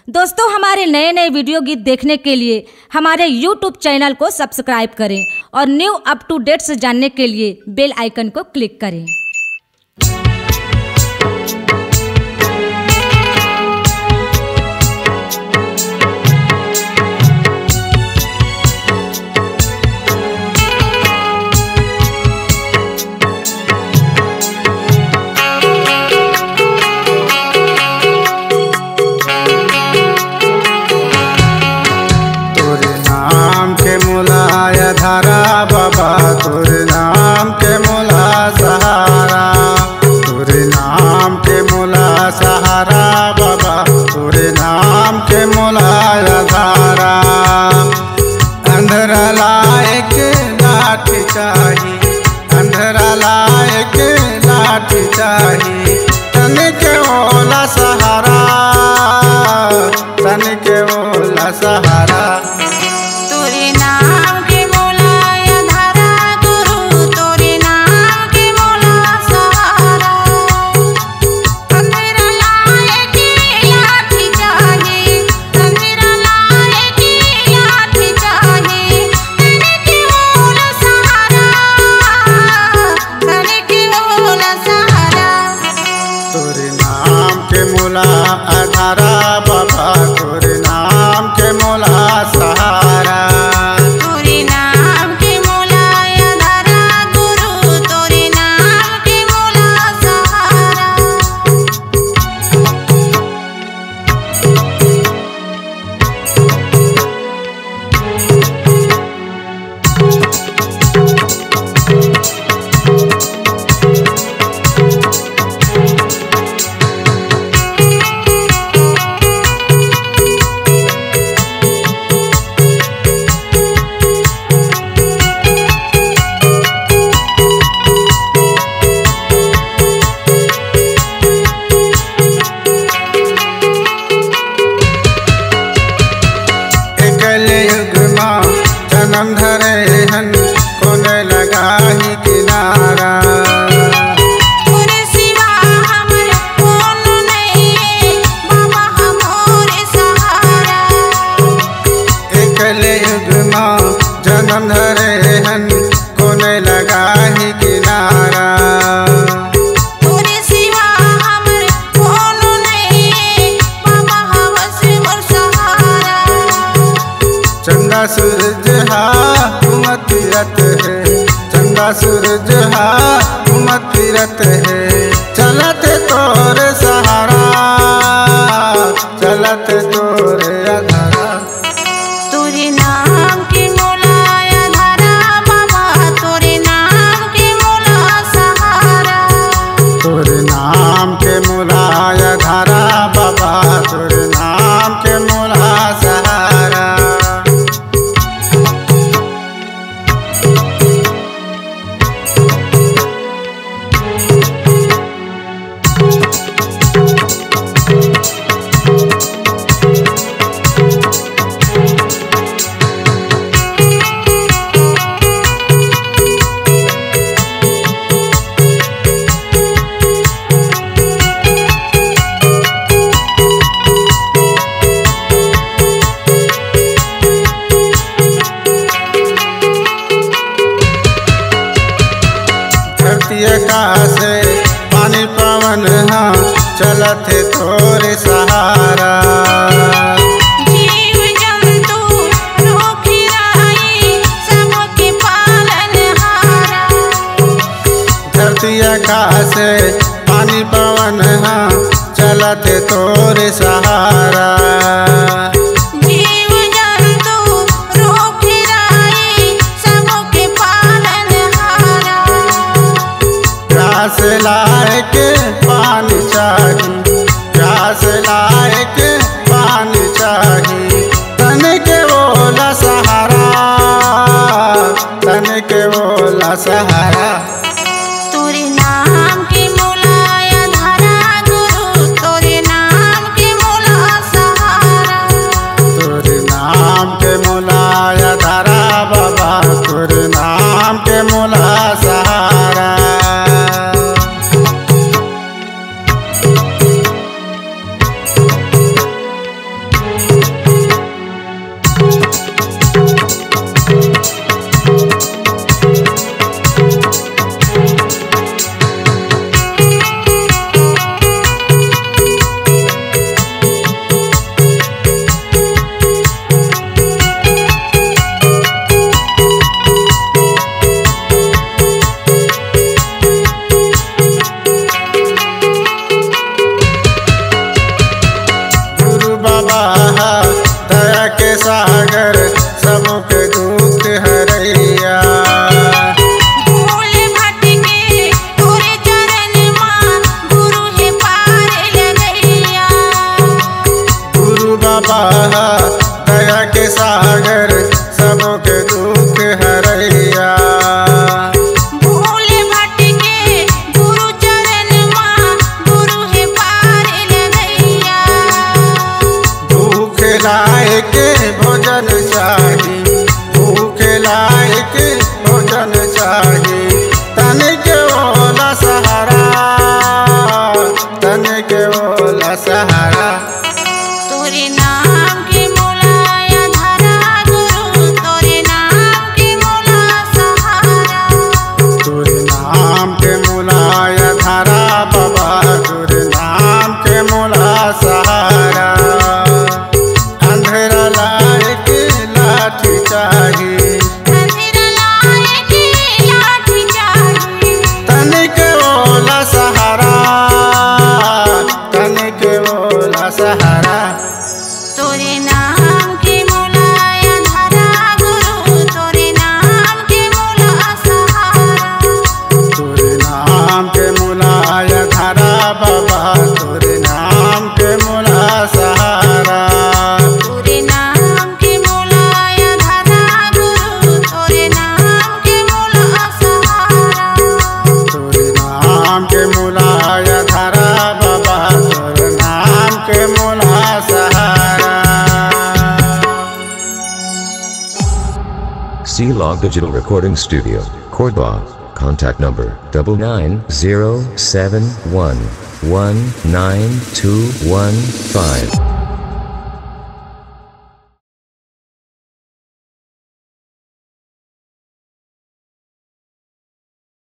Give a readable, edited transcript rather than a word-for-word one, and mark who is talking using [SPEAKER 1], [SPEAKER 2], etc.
[SPEAKER 1] दोस्तों, हमारे नए नए वीडियो गीत देखने के लिए हमारे YouTube चैनल को सब्सक्राइब करें और न्यू अप टू डेट्स जानने के लिए बेल आइकन को क्लिक करें।
[SPEAKER 2] धारा बाबा तोरे नाम के मोला सहारा, तोरे नाम के मोला सहारा बाबा, तोरे नाम के मोला धारा। अंधरा लायक लाठी चाही, अंधरा लायक लाठी चाही, तन के ओला सहारा, तन के ओला सहारा।
[SPEAKER 3] तोरे नाम
[SPEAKER 2] आधारा बाबा, तोरे नाम के मोला सहारा,
[SPEAKER 3] तोरे नाम के मोला आधारा गुरु, तोरे नाम के मोला सहारा।
[SPEAKER 2] जन्म धरे हन कोने लगा ही किनारा,
[SPEAKER 3] तोरे सिवा हमर कौन नहीं बाबा हमरे सहारा।
[SPEAKER 2] एकले युग में जन्म धरे हन कोने लगा ही किनारा,
[SPEAKER 3] तोरे सिवा हमर कौन नहीं बाबा हमसे मोर सहारा।
[SPEAKER 2] चंदा सूरज घूमत फिरत है, चंदा सूरज घूमत फिरत है, चलत तोरे सहारा, चलत तोरे आधारा।
[SPEAKER 3] तोरे नाम के मोला आधारा बाबा, तोरे नाम के मोला सहारा,
[SPEAKER 2] तोरे नाम के मोला आधारा बाबा, तोरे नाम के मोला सहारा। से पानी पवन हाँ चलत तोरे सहारा,
[SPEAKER 3] जीव जंतु रोकी रही सबके पालन हारा।
[SPEAKER 2] धरती आकाश से पानी पवन हाँ चलत तोरे सहारा, प्यास लायक पानी चाहिए, प्यास लायक पानी चाहिए, तन के बोला सहारा, तन के बोला सहारा।
[SPEAKER 3] तोरे नाम के मोला आधारा गुरु, तोरे नाम के मोला सहारा।
[SPEAKER 2] तू बाबा दया के सागर सबके दुख हरैया।
[SPEAKER 3] भूले भटके गुरु चरण माँ गुरु है पार लगैया।
[SPEAKER 2] भूख लायक भोजन चाहिए, भूख लायक भोजन चाहिए। तन के ओला सहारा, तन के ओला सहारा।
[SPEAKER 3] तोरे नाम के मोलाया धारा गुरु, तोरे नाम के मोला सहारा।
[SPEAKER 2] तोरे नाम के मोलाया धारा बाबा, तोरे नाम के मोला सहारा। अंधेरा लायक लाठी चाहिए,
[SPEAKER 3] अंधेरा लायक लाठी चाहिए।
[SPEAKER 2] तन के ओला सहारा, तन के ओला सहारा।
[SPEAKER 3] तोरे नाम के मोलाया धारा गुरु, तोरे नाम के मोला सहारा।
[SPEAKER 2] तोरे नाम के मोलाया धारा बाबा, तोरे नाम के मोला सहारा।
[SPEAKER 3] तोरे नाम के मोलाया धारा गुरु, तोरे नाम के मोला सहारा।
[SPEAKER 2] तोरे नाम के मोलाया धारा बाबा, तोरे नाम के मोला सहारा।
[SPEAKER 4] C-Log Digital Recording Studio, Cordoba. Contact number 99071192115.